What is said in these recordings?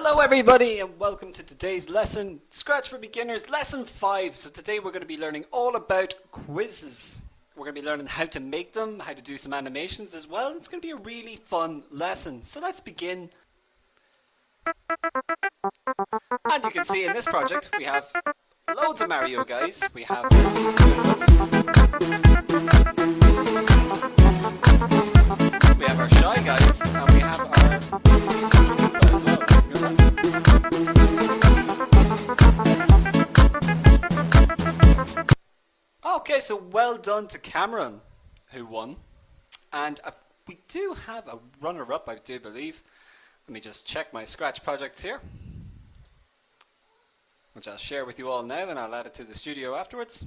Hello everybody and welcome to today's lesson, Scratch for Beginners, lesson 5. So today we're going to be learning all about quizzes. We're going to be learning how to make them, how to do some animations as well. It's going to be a really fun lesson. So let's begin. And you can see in this project we have loads of Mario guys. We have our Shy guys and we have our as well. Okay, so well done to Cameron, who won. And we do have a runner-up, I do believe. Let me just check my Scratch projects here, which I'll share with you all now, and I'll add it to the studio afterwards.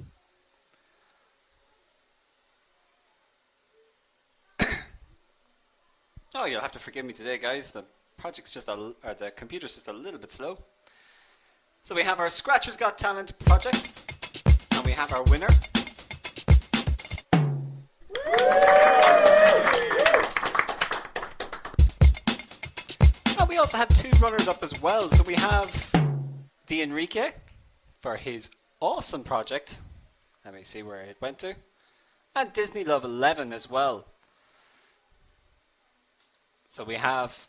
Oh, you'll have to forgive me today, guys. The project's just the computer's just a little bit slow. So we have our Scratchers Got Talent project, and we have our winner. And we also have two runners-up as well. So we have the Enrique for his awesome project. Let me see where it went to. And Disney Love 11 as well. So we have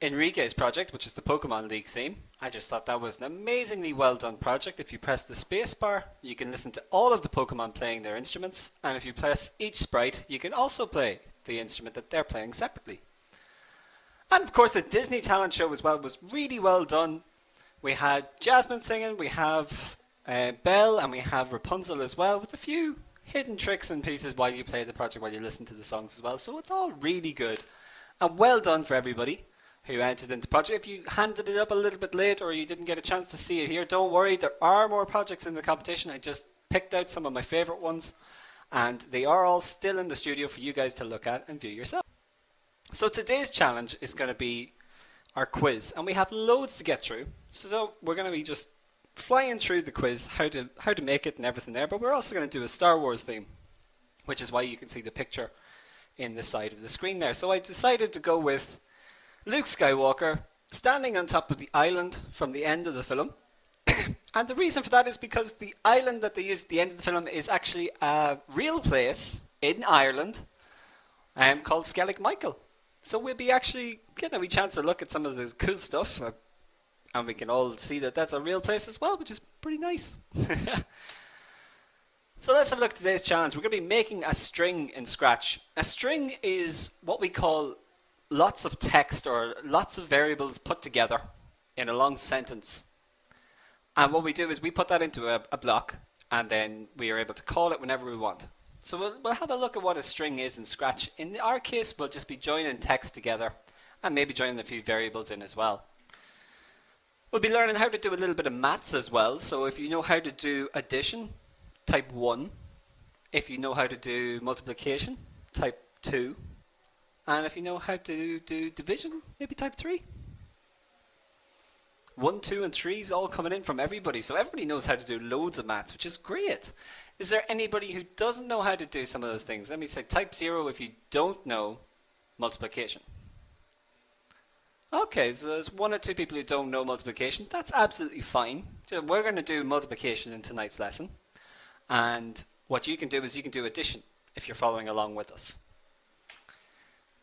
Enrique's project, which is the Pokemon League theme. I just thought that was an amazingly well done project. If you press the space bar, you can listen to all of the Pokemon playing their instruments. And if you press each sprite, you can also play the instrument that they're playing separately. And of course the Disney talent show as well was really well done. We had Jasmine singing, we have Belle, and we have Rapunzel as well, with a few hidden tricks and pieces while you play the project, while you listen to the songs as well. So it's all really good. And well done for everybody who entered into the project. If you handed it up a little bit late or you didn't get a chance to see it here, don't worry, there are more projects in the competition. I just picked out some of my favorite ones, and they are all still in the studio for you guys to look at and view yourself. So today's challenge is going to be our quiz, and we have loads to get through. So we're going to be just flying through the quiz, how to make it and everything there, but we're also going to do a Star Wars theme, which is why you can see the picture in the side of the screen there. So I decided to go with Luke Skywalker standing on top of the island from the end of the film. And the reason for that is because the island that they use at the end of the film is actually a real place in Ireland called Skellig Michael. So we'll be actually getting a wee chance to look at some of the cool stuff, and we can all see that that's a real place as well, which is pretty nice. So let's have a look at today's challenge. We're going to be making a string in Scratch. A string is what we call lots of text or lots of variables put together in a long sentence. And what we do is we put that into a block, and then we are able to call it whenever we want. So we'll have a look at what a string is in Scratch. In our case, we'll just be joining text together and maybe joining a few variables in as well. We'll be learning how to do a little bit of maths as well. So if you know how to do addition, type 1. If you know how to do multiplication, type 2. And if you know how to do division, maybe type 3. 1, 2 and 3 is all coming in from everybody. So everybody knows how to do loads of maths, which is great. Is there anybody who doesn't know how to do some of those things? Let me say type 0 if you don't know multiplication. Okay, so there's 1 or 2 people who don't know multiplication. That's absolutely fine. So we're going to do multiplication in tonight's lesson. And what you can do is you can do addition if you're following along with us.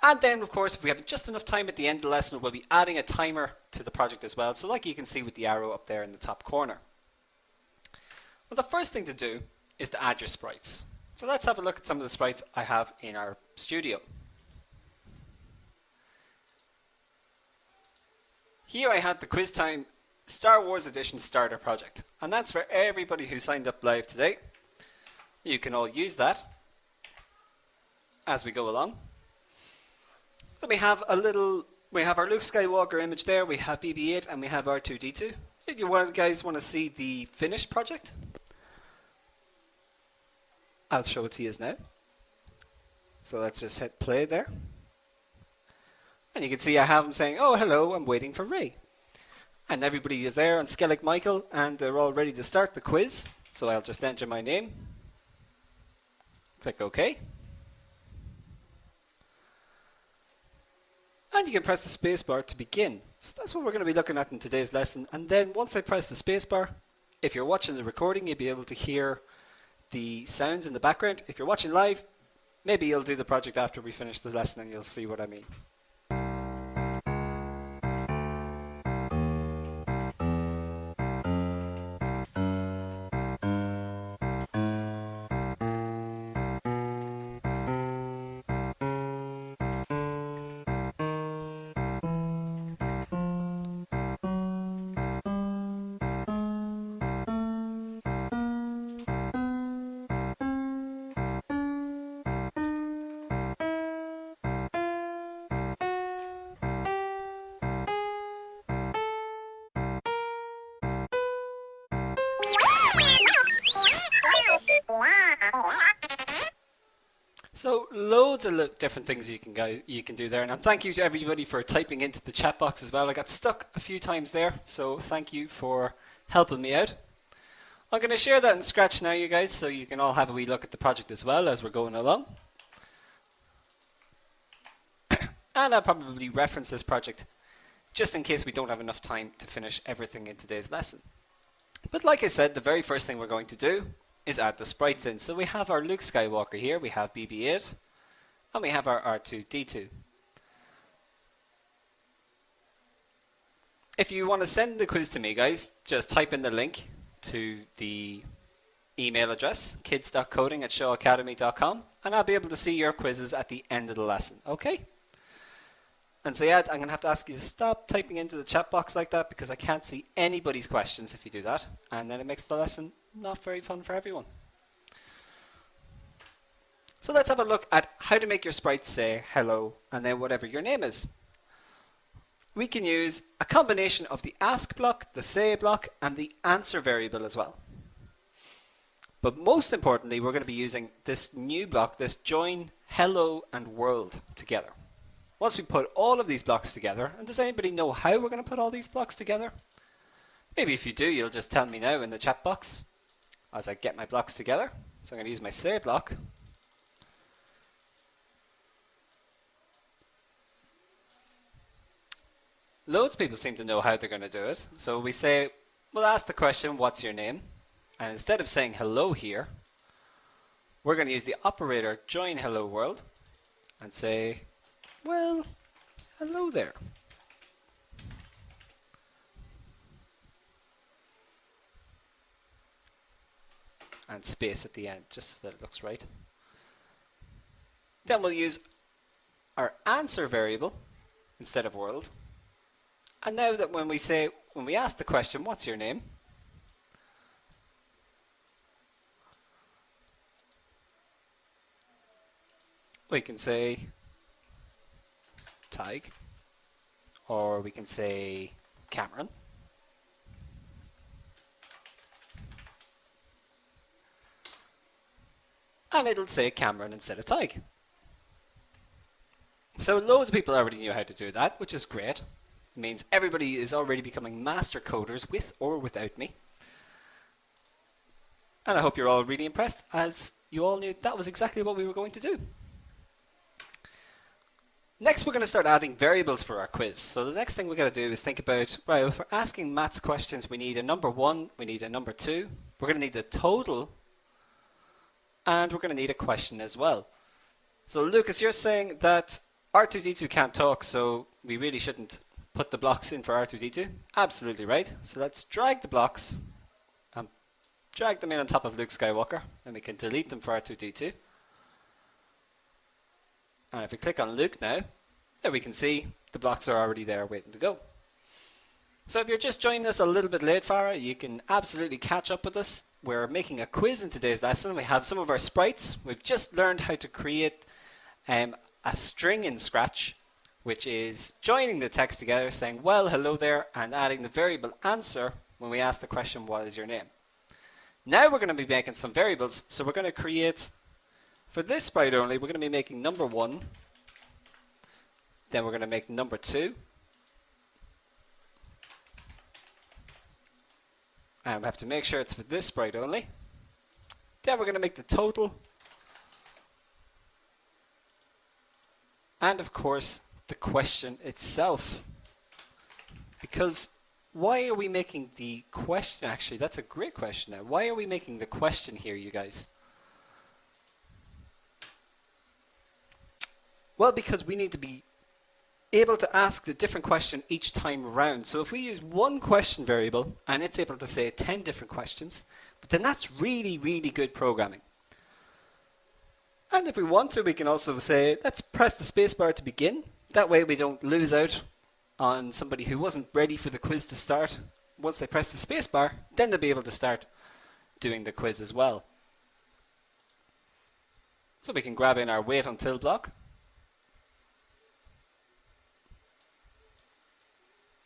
And then, of course, if we have just enough time at the end of the lesson, we'll be adding a timer to the project as well. So like you can see with the arrow up there in the top corner. Well, the first thing to do is to add your sprites. So let's have a look at some of the sprites I have in our studio. Here I have the Quiz Time Star Wars Edition Starter Project. And that's for everybody who signed up live today. You can all use that as we go along. So we have our Luke Skywalker image there, we have BB-8 and we have R2-D2. If you guys want to see the finished project, I'll show it to you now. So let's just hit play there. And you can see I have them saying, oh hello, I'm waiting for Ray. And everybody is there on Skellig Michael and they're all ready to start the quiz. So I'll just enter my name. Click OK. And you can press the spacebar to begin. So that's what we're going to be looking at in today's lesson. And then once I press the spacebar, if you're watching the recording, you'll be able to hear the sounds in the background. If you're watching live, maybe you'll do the project after we finish the lesson and you'll see what I mean. So loads of different things you can do there, and thank you to everybody for typing into the chat box as well. I got stuck a few times there, so thank you for helping me out. I'm going to share that in Scratch now, you guys, so you can all have a wee look at the project as well as we're going along. And I'll probably reference this project just in case we don't have enough time to finish everything in today's lesson. But like I said, the very first thing we're going to do is add the sprites in. So we have our Luke Skywalker here, we have BB-8, and we have our R2-D2. If you want to send the quiz to me, guys, just type in the link to the email address, kids.coding@showacademy.com, and I'll be able to see your quizzes at the end of the lesson, okay? And so yeah, I'm going to have to ask you to stop typing into the chat box like that because I can't see anybody's questions if you do that, and then it makes the lesson not very fun for everyone. So let's have a look at how to make your sprites say hello and then whatever your name is. We can use a combination of the ask block, the say block, and the answer variable as well. But most importantly, we're going to be using this new block, this join hello and world together. Once we put all of these blocks together, and does anybody know how we're going to put all these blocks together? Maybe if you do, you'll just tell me now in the chat box as I get my blocks together. So I'm going to use my say block. Loads of people seem to know how they're going to do it. So we say, we'll ask the question, what's your name? And instead of saying hello here, we're going to use the operator join hello world and say, well, hello there. And space at the end, just so that it looks right. Then we'll use our answer variable instead of world. And now that when we ask the question, what's your name? We can say Tig, or we can say Cameron. And it'll say Cameron instead of Tig. So loads of people already knew how to do that, which is great. It means everybody is already becoming master coders with or without me. And I hope you're all really impressed, as you all knew that was exactly what we were going to do. Next, we're going to start adding variables for our quiz. So the next thing we're going to do is think about, right, if we're asking maths questions, we need a number 1, we need a number 2, we're going to need the total, and we're going to need a question as well. So Lucas, you're saying that R2-D2 can't talk, so we really shouldn't put the blocks in for R2-D2? Absolutely right. So let's drag the blocks and drag them in on top of Luke Skywalker, and we can delete them for R2-D2. And if we click on Luke now, there we can see the blocks are already there waiting to go. So if you're just joining us a little bit late, Farah, you can absolutely catch up with us. We're making a quiz in today's lesson. We have some of our sprites. We've just learned how to create a string in Scratch, which is joining the text together, saying, well, hello there, and adding the variable answer when we ask the question, what is your name? Now we're going to be making some variables. So we're going to create, for this sprite only, we're going to be making number 1, then we're going to make number 2, and we have to make sure it's for this sprite only. Then we're going to make the total, and of course the question itself. Because why are we making the question? Actually, that's a great question now. Why are we making the question here, you guys? Well, because we need to be able to ask the different question each time around. So if we use one question variable and it's able to say 10 different questions, but then that's really, really good programming. And if we want to, we can also say, let's press the spacebar to begin. That way we don't lose out on somebody who wasn't ready for the quiz to start. Once they press the spacebar, then they'll be able to start doing the quiz as well. So we can grab in our wait until block.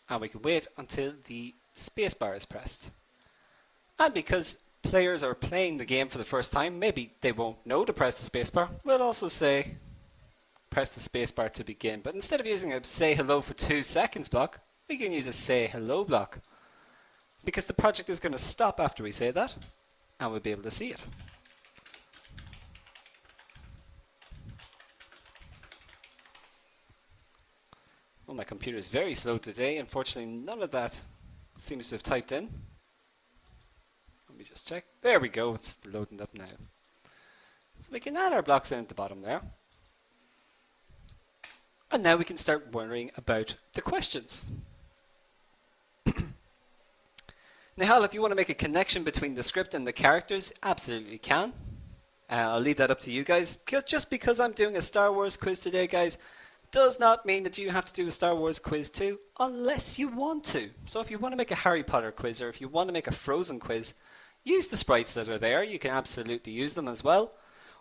And we can wait until the spacebar is pressed. And because players are playing the game for the first time, maybe they won't know to press the spacebar, we'll also say press the spacebar to begin. But instead of using a say hello for 2 seconds block, we can use a say hello block. Because the project is going to stop after we say that, and we'll be able to see it. Well, my computer is very slow today. Unfortunately, none of that seems to have typed in. Let me just check. There we go. It's loading up now. So we can add our blocks in at the bottom there. And now we can start worrying about the questions. Now, Hal, if you want to make a connection between the script and the characters, absolutely can. I'll leave that up to you guys. Just because I'm doing a Star Wars quiz today, guys, does not mean that you have to do a Star Wars quiz too, unless you want to. So if you want to make a Harry Potter quiz, or if you want to make a Frozen quiz, use the sprites that are there. You can absolutely use them as well.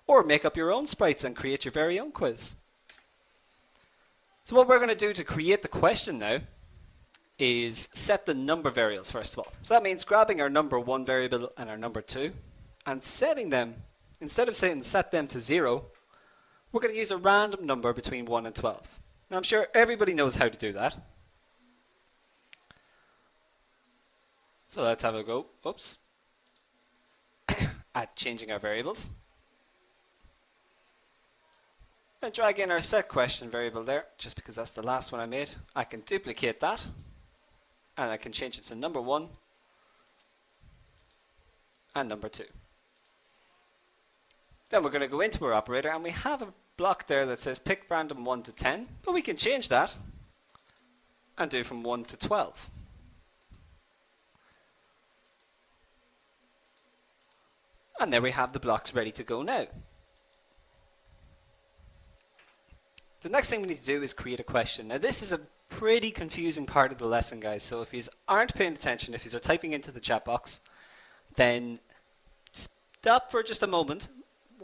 Or make up your own sprites and create your very own quiz. So what we're going to do to create the question now is set the number variables first of all. So that means grabbing our number 1 variable and our number 2 and setting them, instead of saying set them to 0, we're going to use a random number between 1 and 12. Now I'm sure everybody knows how to do that. So let's have a go. Oops. At changing our variables. And drag in our set question variable there, just because that's the last one I made. I can duplicate that, and I can change it to number 1 and number 2. Then we're going to go into our operator, and we have a block there that says pick random 1 to 10, but we can change that and do from 1 to 12. And there we have the blocks ready to go now. The next thing we need to do is create a question. Now this is a pretty confusing part of the lesson, guys, so if you aren't paying attention, if you are typing into the chat box, then stop for just a moment,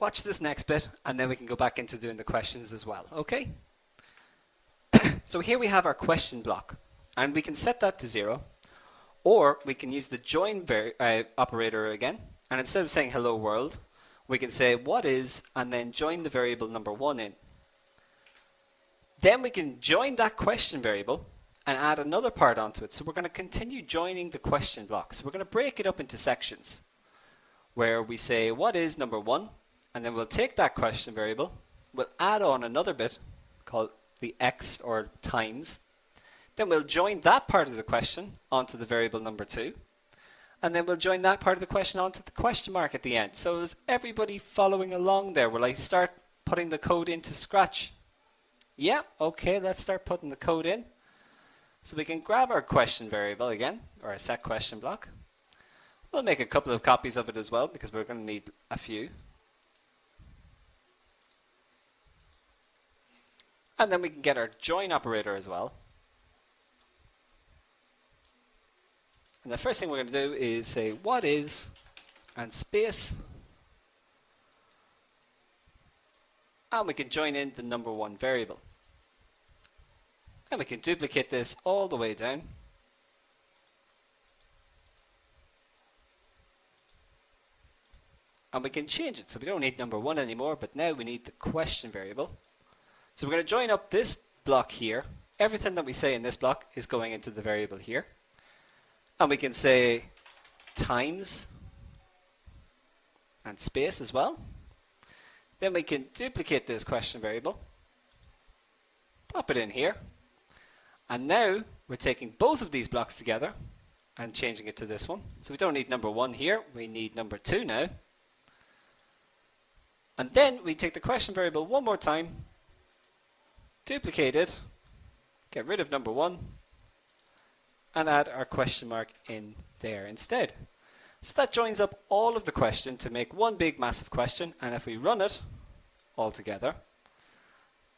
watch this next bit, and then we can go back into doing the questions as well, okay? So here we have our question block, and we can set that to 0, or we can use the join operator again, and instead of saying hello world, we can say what is, and then join the variable number 1 in. Then we can join that question variable and add another part onto it. So we're going to continue joining the question blocks. We're going to break it up into sections where we say what is number 1, and then we'll take that question variable, we'll add on another bit called the x or times. Then we'll join that part of the question onto the variable number 2, and then we'll join that part of the question onto the question mark at the end. So is everybody following along there? Will I start putting the code into Scratch? Yeah, okay, let's start putting the code in. So we can grab our question variable again, or a set question block. We'll make a couple of copies of it as well, because we're going to need a few. And then we can get our join operator as well. And the first thing we're going to do is say what is, and space. And we can join in the number 1 variable. And we can duplicate this all the way down. And we can change it, so we don't need number 1 anymore, but now we need the question variable. So we're going to join up this block here. Everything that we say in this block is going into the variable here. And we can say times and space as well. Then we can duplicate this question variable, pop it in here. And now we're taking both of these blocks together and changing it to this one. So we don't need number 1 here, we need number 2 now. And then we take the question variable one more time, duplicate it, get rid of number 1, and add our question mark in there instead. So that joins up all of the question to make one big massive question, and if we run it all together,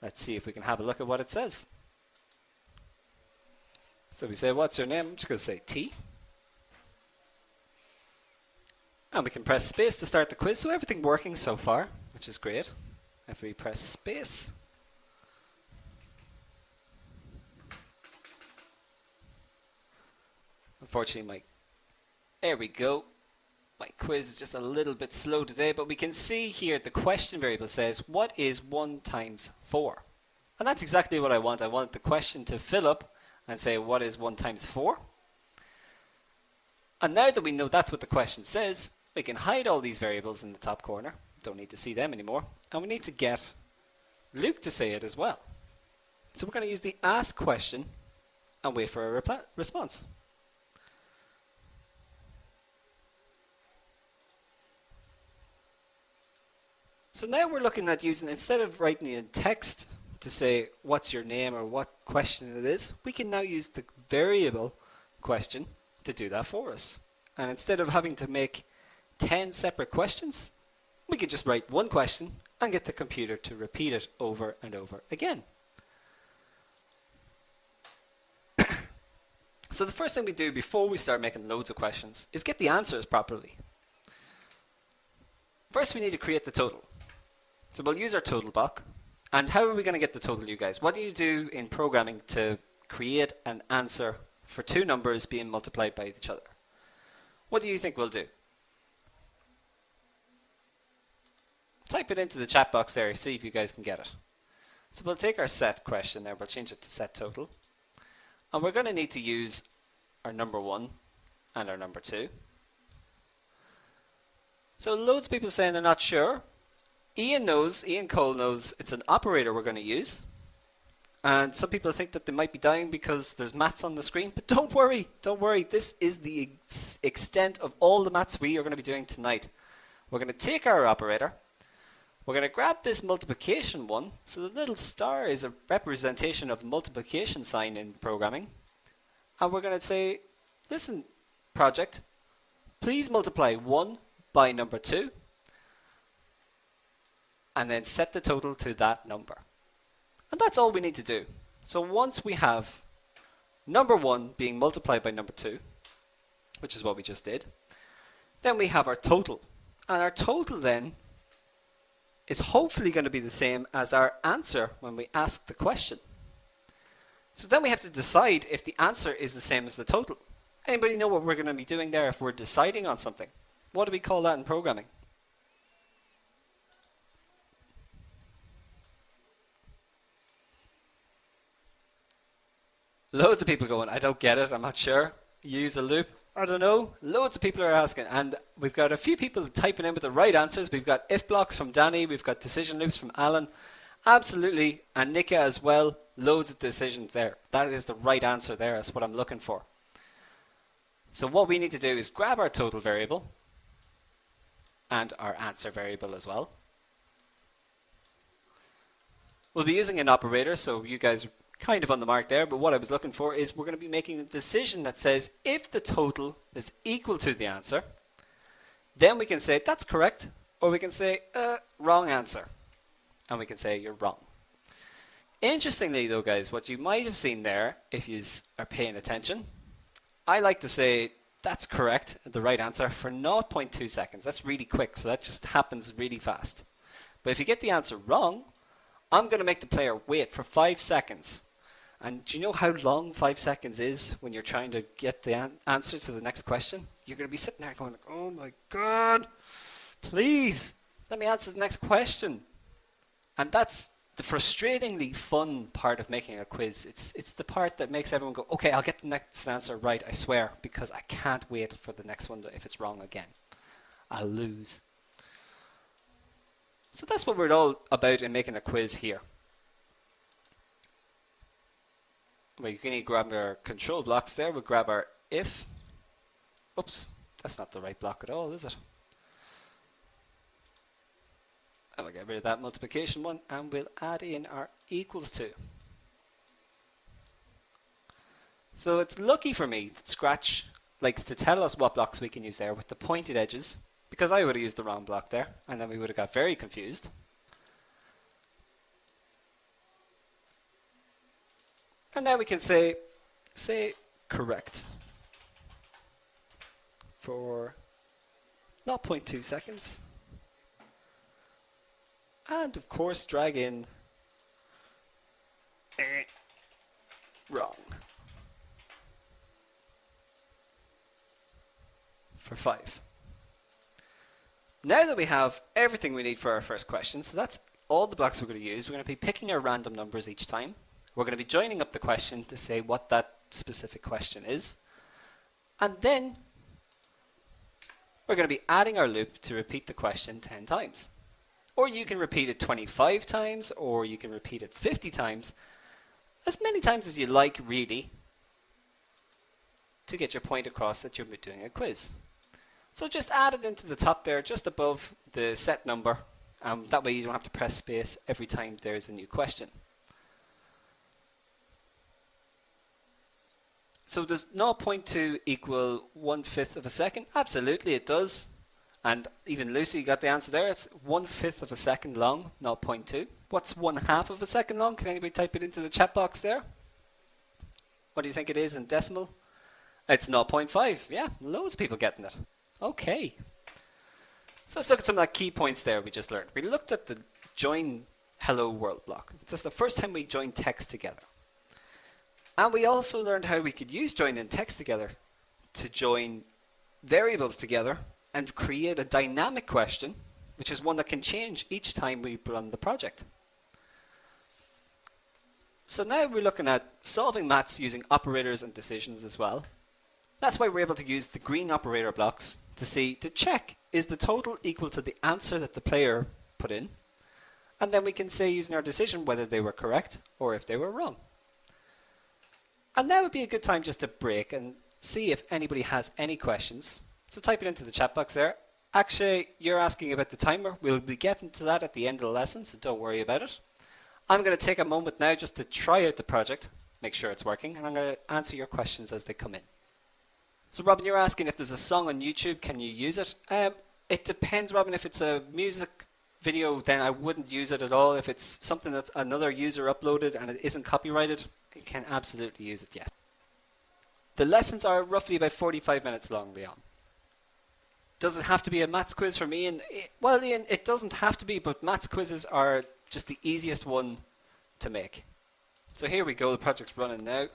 let's see if we can have a look at what it says. So we say, what's your name? I'm just going to say T. And we can press space to start the quiz, so everything working so far, which is great. If we press space, unfortunately there we go. My quiz is just a little bit slow today, but we can see here the question variable says, what is 1 times 4? And that's exactly what I want. I want the question to fill up and say, what is 1 times 4? And now that we know that's what the question says, we can hide all these variables in the top corner. Don't need to see them anymore. And we need to get Luke to say it as well. So we're going to use the ask question and wait for a response. So now we're looking at using, instead of writing in text to say what's your name or what question it is, we can now use the variable question to do that for us. And instead of having to make 10 separate questions, we can just write one question and get the computer to repeat it over and over again. So the first thing we do before we start making loads of questions is get the answers properly. First we need to create the total. So we'll use our total block. And how are we going to get the total, you guys? What do you do in programming to create an answer for 2 numbers being multiplied by each other? What do you think we'll do? Type it into the chat box there, see if you guys can get it. So we'll take our set question there, we'll change it to set total. And we're going to need to use our number 1 and our number 2. So loads of people saying they're not sure. Ian Cole knows it's an operator we're going to use. And some people think that they might be dying because there's maths on the screen. But don't worry. This is the extent of all the maths we are going to be doing tonight. We're going to take our operator. We're going to grab this multiplication one. So the little star is a representation of multiplication sign in programming. And we're going to say, listen, project, please multiply 1 by number 2. And then set the total to that number. And that's all we need to do. So once we have number 1 being multiplied by number 2, which is what we just did, then we have our total. And our total then is hopefully going to be the same as our answer when we ask the question. So then we have to decide if the answer is the same as the total. Anybody know what we're going to be doing there if we're deciding on something? What do we call that in programming? Loads of people going, I don't get it, I'm not sure. Use a loop, I don't know. Loads of people are asking, and we've got a few people typing in with the right answers. We've got if blocks from Danny, we've got decision loops from Alan. Absolutely, and Nika as well. Loads of decisions there. That is the right answer there, that's what I'm looking for. So what we need to do is grab our total variable and our answer variable as well. We'll be using an operator, so you guys are kind of on the mark there, but what I was looking for is we're going to be making a decision that says if the total is equal to the answer, then we can say that's correct, or we can say wrong answer, and we can say you're wrong. Interestingly though, guys, what you might have seen there, if you are paying attention, I like to say that's correct, the right answer, for 0.2 seconds. That's really quick, so that just happens really fast. But if you get the answer wrong, I'm going to make the player wait for 5 seconds. And do you know how long 5 seconds is when you're trying to get the answer to the next question? You're going to be sitting there going, oh my god, please, let me answer the next question. And that's the frustratingly fun part of making a quiz. It's the part that makes everyone go, okay, I'll get the next answer right, I swear, because I can't wait for the next one if it's wrong again. I'll lose. So that's what we're all about in making a quiz here. We can grab our control blocks there. We'll grab our if. Oops, that's not the right block at all, is it? And we'll get rid of that multiplication one, and we'll add in our equals to. So it's lucky for me that Scratch likes to tell us what blocks we can use there with the pointed edges, because I would have used the wrong block there, and then we would have got very confused. And now we can say correct for 0.2 seconds. And of course drag in wrong for 5. Now that we have everything we need for our first question, so that's all the blocks we're going to use. We're going to be picking our random numbers each time. We're going to be joining up the question to say what that specific question is. And then we're going to be adding our loop to repeat the question 10 times. Or you can repeat it 25 times, or you can repeat it 50 times. As many times as you like, really, to get your point across that you're doing a quiz. So just add it into the top there, just above the set number. That way you don't have to press space every time there's a new question. So does 0.2 equal 1/5 of a second? Absolutely it does. And even Lucy got the answer there. It's 1/5 of a second long, 0.2. What's 1/2 of a second long? Can anybody type it into the chat box there? What do you think it is in decimal? It's 0.5. Yeah, loads of people getting it. Okay. So let's look at some of the key points there we just learned. We looked at the join hello world block. That's the first time we joined text together. And we also learned how we could use join and text together to join variables together and create a dynamic question, which is one that can change each time we run the project. So now we're looking at solving maths using operators and decisions as well. That's why we're able to use the green operator blocks to check, is the total equal to the answer that the player put in? And then we can say using our decision whether they were correct or if they were wrong. And now would be a good time just to break and see if anybody has any questions. So type it into the chat box there. Actually, you're asking about the timer. We'll be getting to that at the end of the lesson, so don't worry about it. I'm going to take a moment now just to try out the project, make sure it's working, and I'm going to answer your questions as they come in. So Robin, you're asking if there's a song on YouTube, can you use it? It depends, Robin. If it's a music video, then I wouldn't use it at all. If it's something that another user uploaded and it isn't copyrighted, you can absolutely use it, yes. The lessons are roughly about 45 minutes long, Leon. Does it have to be a maths quiz for me? And well, Ian, it doesn't have to be, but maths quizzes are just the easiest one to make. So here we go, the project's running now.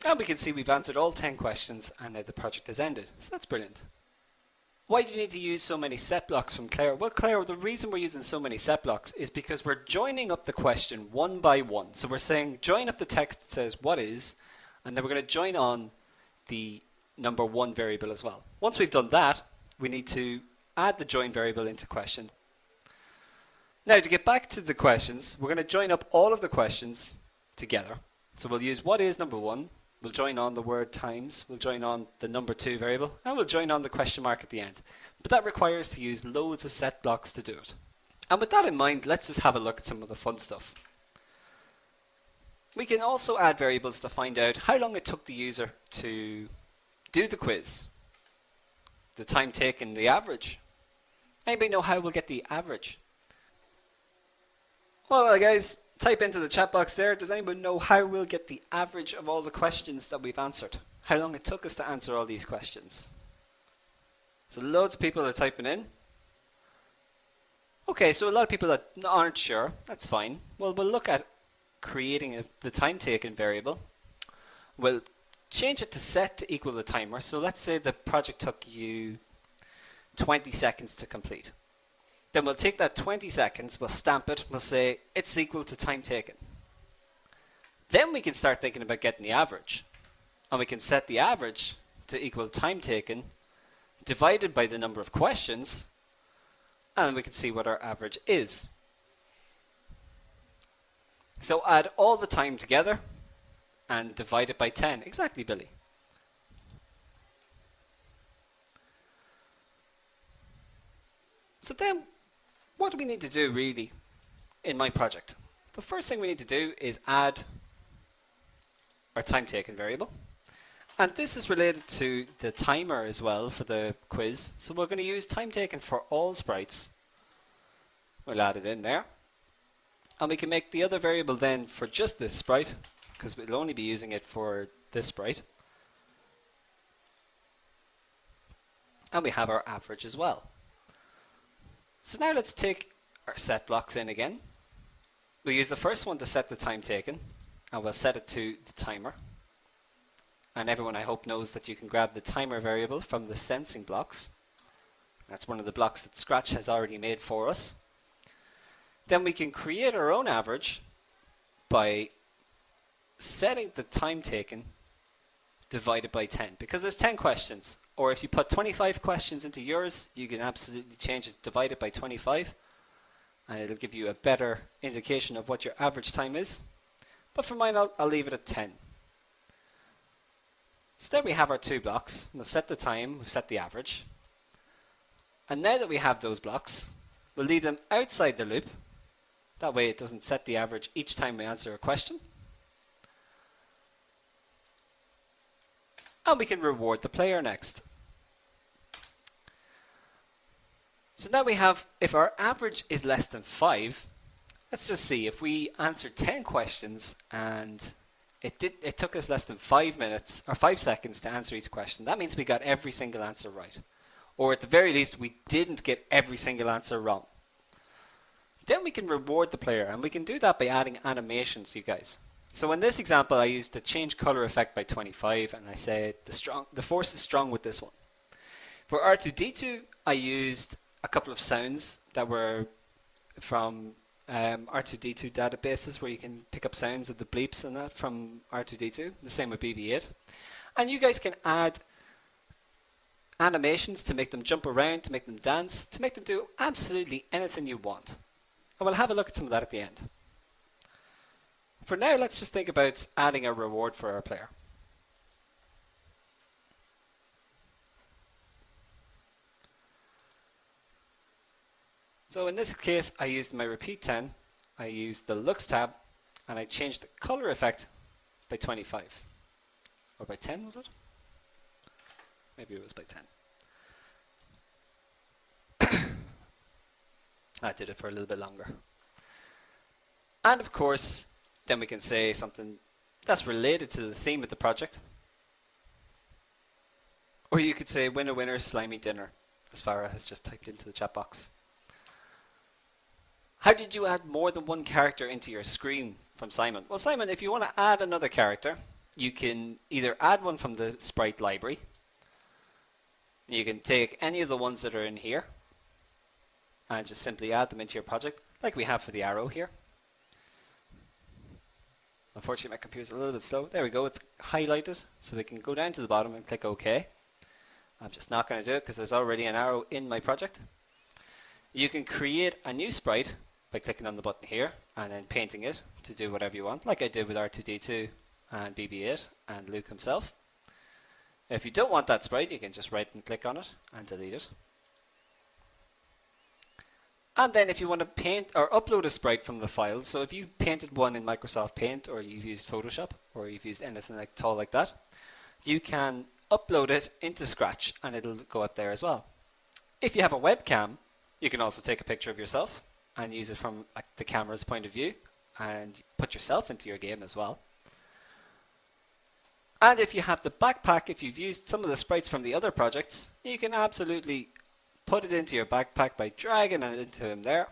And we can see we've answered all 10 questions and now the project has ended. So that's brilliant. Why do you need to use so many set blocks from Claire? Well, Claire, the reason we're using so many set blocks is because we're joining up the question one by one. So we're saying join up the text that says what is, and then we're going to join on the number 1 variable as well. Once we've done that, we need to add the join variable into question. Now to get back to the questions, we're going to join up all of the questions together. So we'll use what is number 1, we'll join on the word times, we'll join on the number 2 variable, and we'll join on the question mark at the end. But that requires to use loads of set blocks to do it. And with that in mind, let's just have a look at some of the fun stuff. We can also add variables to find out how long it took the user to do the quiz. The time taken, the average. Anybody know how we'll get the average? Well, guys, type into the chat box there. Does anyone know how we'll get the average of all the questions that we've answered? How long it took us to answer all these questions? So loads of people are typing in. Okay, so a lot of people that aren't sure. That's fine. Well, we'll look at creating the time taken variable. We'll change it to set to equal the timer. So let's say the project took you 20 seconds to complete. Then we'll take that 20 seconds, we'll stamp it, we'll say it's equal to time taken. Then we can start thinking about getting the average. And we can set the average to equal time taken divided by the number of questions, and we can see what our average is. So add all the time together, and divide it by 10. Exactly, Billy. So then, what do we need to do really in my project? The first thing we need to do is add our time taken variable. And this is related to the timer as well for the quiz. So we're going to use time taken for all sprites. We'll add it in there. And we can make the other variable then for just this sprite, because we'll only be using it for this sprite. And we have our average as well. So now let's take our set blocks in again. We'll use the first one to set the time taken, and we'll set it to the timer. And everyone, I hope, knows that you can grab the timer variable from the sensing blocks. That's one of the blocks that Scratch has already made for us. Then we can create our own average by setting the time taken divided by 10, because there's 10 questions. Or if you put 25 questions into yours, you can absolutely change it, divide it by 25, and it'll give you a better indication of what your average time is. But for mine, I'll leave it at 10. So there we have our two blocks. We'll set the time, we've set the average. And now that we have those blocks, we'll leave them outside the loop. That way it doesn't set the average each time we answer a question. And we can reward the player next. So now we have, if our average is less than 5, let's just see, if we answered 10 questions and it took us less than 5 minutes or 5 seconds to answer each question, that means we got every single answer right. Or at the very least, we didn't get every single answer wrong. Then we can reward the player, and we can do that by adding animations, you guys. So in this example, I used the change color effect by 25, and I said the force is strong with this one. For R2-D2, I used a couple of sounds that were from R2-D2 databases, where you can pick up sounds of the bleeps and that from R2-D2. The same with BB-8. And you guys can add animations to make them jump around, to make them dance, to make them do absolutely anything you want. And we'll have a look at some of that at the end. For now, let's just think about adding a reward for our player. So in this case, I used my repeat 10, I used the Lux tab, and I changed the color effect by 25. Or by 10, was it? Maybe it was by 10. I did it for a little bit longer. And of course, then we can say something that's related to the theme of the project. Or you could say, winner, winner, slimy dinner, as Farah has just typed into the chat box. How did you add more than one character into your screen? From Simon. Well, Simon, if you want to add another character, you can either add one from the sprite library. You can take any of the ones that are in here and just simply add them into your project, like we have for the arrow here. Unfortunately, my computer's a little bit slow. There we go, it's highlighted, so we can go down to the bottom and click OK. I'm just not going to do it because there's already an arrow in my project. You can create a new sprite by clicking on the button here and then painting it to do whatever you want, like I did with R2-D2 and BB-8 and Luke himself. If you don't want that sprite, you can just right and click on it and delete it. And then if you want to paint or upload a sprite from the file, so if you've painted one in Microsoft Paint, or you've used Photoshop, or you've used anything like at all like that, you can upload it into Scratch and it'll go up there as well. If you have a webcam, you can also take a picture of yourself and use it from the camera's point of view and put yourself into your game as well. And if you have the backpack, if you've used some of the sprites from the other projects, you can absolutely put it into your backpack by dragging it into him there.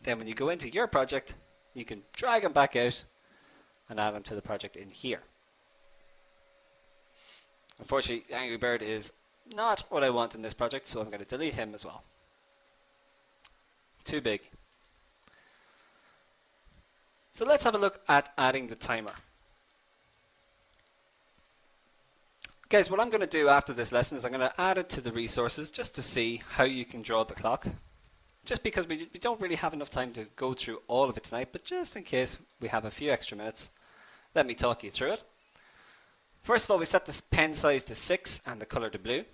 Then when you go into your project, you can drag him back out and add him to the project in here. Unfortunately, Angry Bird is not what I want in this project, so I'm going to delete him as well. Too big. So let's have a look at adding the timer. Guys, what I'm going to do after this lesson is I'm going to add it to the resources just to see how you can draw the clock. Just because we don't really have enough time to go through all of it tonight, but just in case we have a few extra minutes, Let me talk you through it. First of all, we set the pen size to 6 and the color to blue.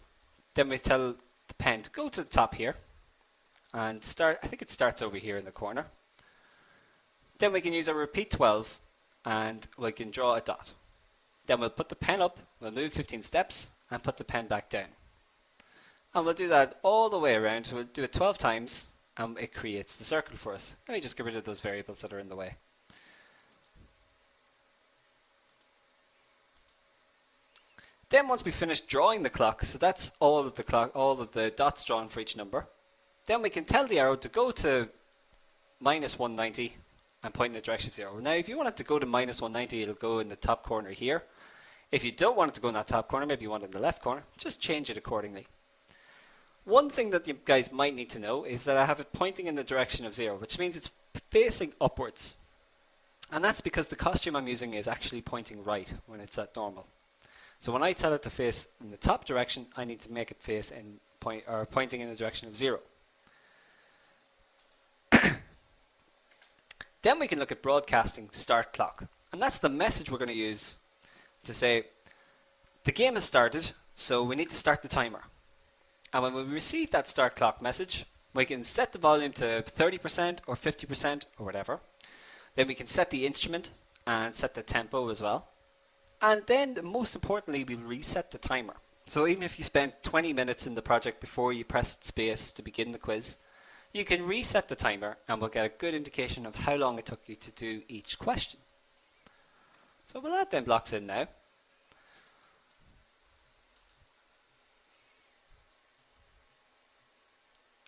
Then we tell the pen to go to the top here and start. I think it starts over here in the corner. Then we can use a repeat 12 and we can draw a dot. Then we'll put the pen up, we'll move 15 steps and put the pen back down. And we'll do that all the way around. We'll do it 12 times and it creates the circle for us. Let me just get rid of those variables that are in the way. Then once we finish drawing the clock, so that's all of the clock, all of the dots drawn for each number, then we can tell the arrow to go to minus 190 and point in the direction of 0. Now if you want it to go to minus 190, it'll go in the top corner here. If you don't want it to go in that top corner, maybe you want it in the left corner, just change it accordingly. One thing that you guys might need to know is that I have it pointing in the direction of 0, which means it's facing upwards. And that's because the costume I'm using is actually pointing right when it's at normal. So when I tell it to face in the top direction, I need to make it face in pointing in the direction of 0. Then we can look at broadcasting start clock. And that's the message we're going to use to say, the game has started, so we need to start the timer. And when we receive that start clock message, we can set the volume to 30% or 50% or whatever. Then we can set the instrument and set the tempo as well. And then, most importantly, we'll reset the timer. So even if you spent 20 minutes in the project before you pressed space to begin the quiz, you can reset the timer and we'll get a good indication of how long it took you to do each question. So we'll add them blocks in now.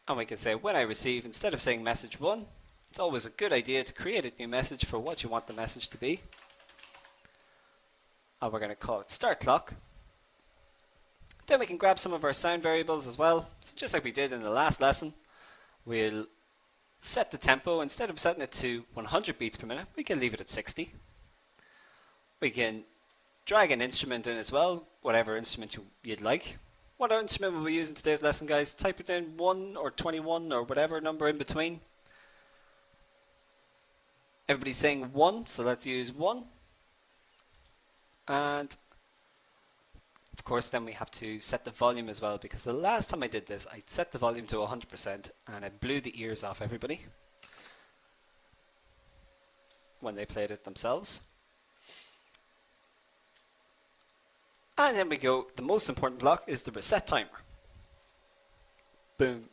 And we can say, when I receive, instead of saying message 1, it's always a good idea to create a new message for what you want the message to be. And we're going to call it start clock. Then we can grab some of our sound variables as well. So just like we did in the last lesson, we'll set the tempo. Instead of setting it to 100 beats per minute, we can leave it at 60. We can drag an instrument in as well, whatever instrument you'd like. What instrument will we use in today's lesson, guys? Type it in 1 or 21 or whatever number in between. Everybody's saying 1, so let's use 1. And of course then we have to set the volume as well, because the last time I did this I set the volume to 100% and it blew the ears off everybody when they played it themselves. And then we go, the most important block is the reset timer. Boom.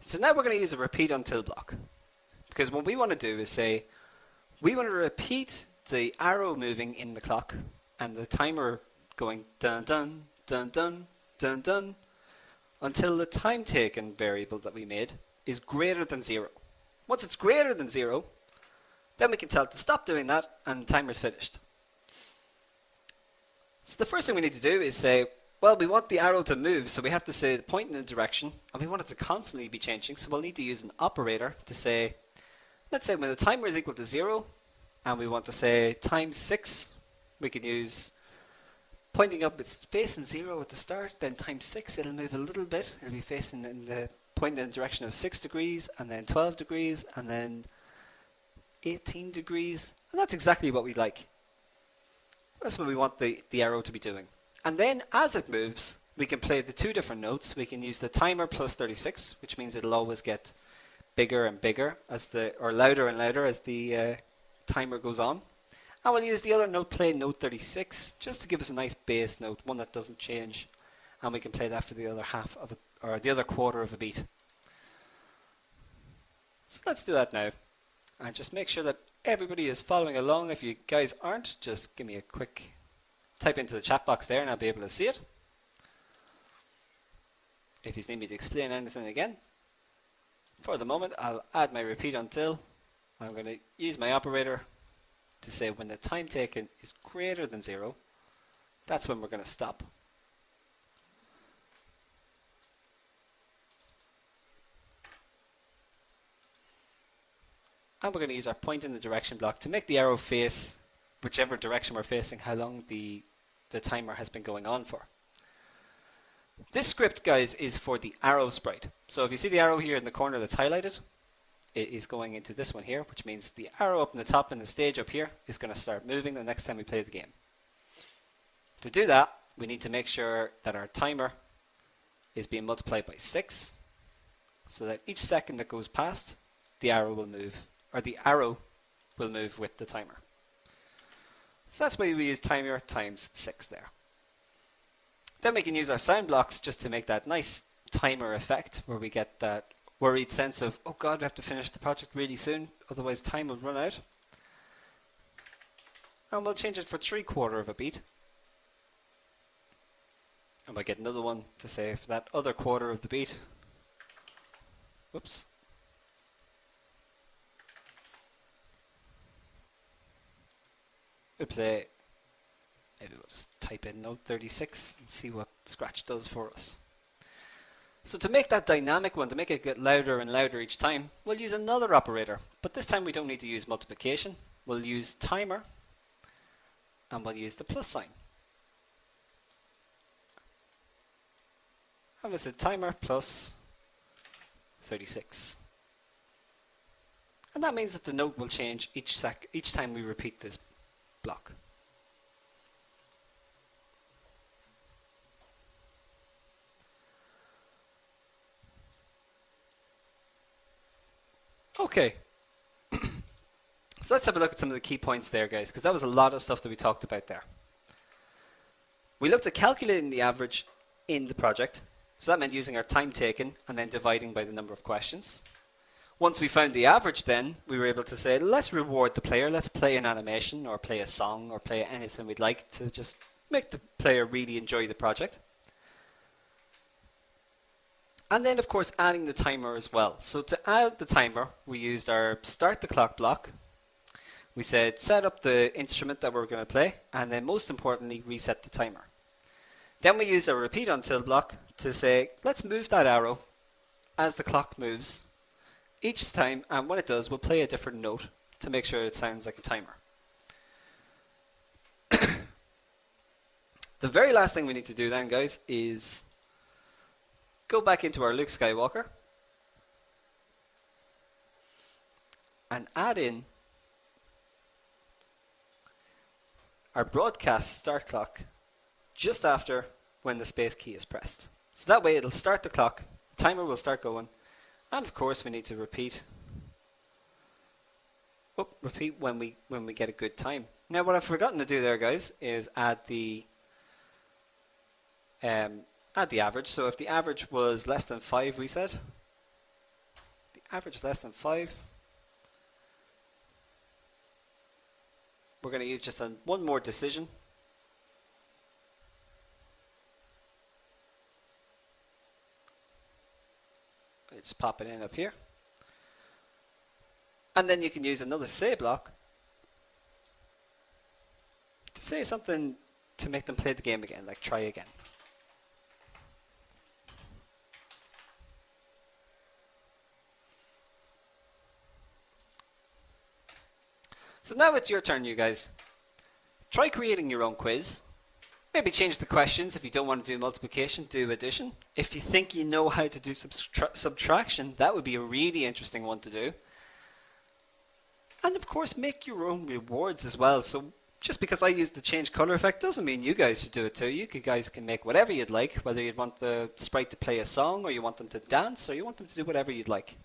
So now we're going to use a repeat until block, because what we want to do is say we want to repeat the arrow moving in the clock and the timer going dun dun dun dun dun dun until the time taken variable that we made is greater than 0. Once it's greater than 0, then we can tell it to stop doing that and the timer's finished. So the first thing we need to do is say, well, we want the arrow to move, so we have to say point in a direction, and we want it to constantly be changing, so we'll need to use an operator to say, let's say when the timer is equal to 0, and we want to say times 6, we can use pointing up, it's facing 0 at the start, then times 6, it'll move a little bit, it'll be facing in the pointing in the direction of 6 degrees, and then 12 degrees, and then 18 degrees, and that's exactly what we like. That's what we want the arrow to be doing. And then as it moves, we can play the two different notes. We can use the timer plus 36, which means it'll always get bigger and bigger as or louder and louder as the timer goes on. And we'll use the other note, play note 36, just to give us a nice bass note, one that doesn't change. And we can play that for the other half of or the other quarter of a beat. So let's do that now. And just make sure that everybody is following along. If you guys aren't, just give me a quick type into the chat box there and I'll be able to see it. If you need me to explain anything again. For the moment, I'll add my repeat until. I'm going to use my operator to say when the time taken is greater than 0, that's when we're going to stop. And we're going to use our point in the direction block to make the arrow face whichever direction we're facing, how long the timer has been going on for. This script, guys, is for the arrow sprite. So if you see the arrow here in the corner that's highlighted, it is going into this one here, which means the arrow up in the top in the stage up here is going to start moving the next time we play the game. To do that, we need to make sure that our timer is being multiplied by 6, so that each second that goes past, the arrow will move, or the arrow will move with the timer. So that's why we use timer times 6 there. Then we can use our sound blocks just to make that nice timer effect, where we get that worried sense of, oh god, we have to finish the project really soon, otherwise time will run out. And we'll change it for 3/4 of a beat. And we'll get another one to say for that other quarter of the beat. Whoops. We'll play, maybe we'll just type in note 36 and see what Scratch does for us. So to make that dynamic one, to make it get louder and louder each time, we'll use another operator. But this time we don't need to use multiplication. We'll use timer, and we'll use the plus sign. And we'll say timer plus 36. And that means that the note will change each time we repeat this block. Okay. So let's have a look at some of the key points there, guys, because that was a lot of stuff that we talked about there. We looked at calculating the average in the project. So that meant using our time taken and then dividing by the number of questions. Once we found the average, then we were able to say, let's reward the player. Let's play an animation or play a song or play anything we'd like to just make the player really enjoy the project. And then, of course, adding the timer as well. So to add the timer, we used our start the clock block. We said set up the instrument that we're going to play, and then most importantly, reset the timer. Then we use our repeat until block to say, let's move that arrow as the clock moves each time, and when it does, we'll play a different note to make sure it sounds like a timer. The very last thing we need to do then, guys, is go back into our Luke Skywalker and add in our broadcast start clock just after when the space key is pressed. So that way it'll start the clock, the timer will start going, and of course we need to repeat when we get a good time. Now what I've forgotten to do there, guys, is add the average. So if the average was less than 5, we said, the average is less than 5, we're going to use just one more decision. Just pop it in up here. And then you can use another say block to say something to make them play the game again, like try again. So now it's your turn, you guys. Try creating your own quiz. Maybe change the questions. If you don't want to do multiplication, do addition. If you think you know how to do subtraction, that would be a really interesting one to do. And of course, make your own rewards as well. So just because I use the change color effect doesn't mean you guys should do it too. You guys can make whatever you'd like, whether you'd want the sprite to play a song, or you want them to dance, or you want them to do whatever you'd like.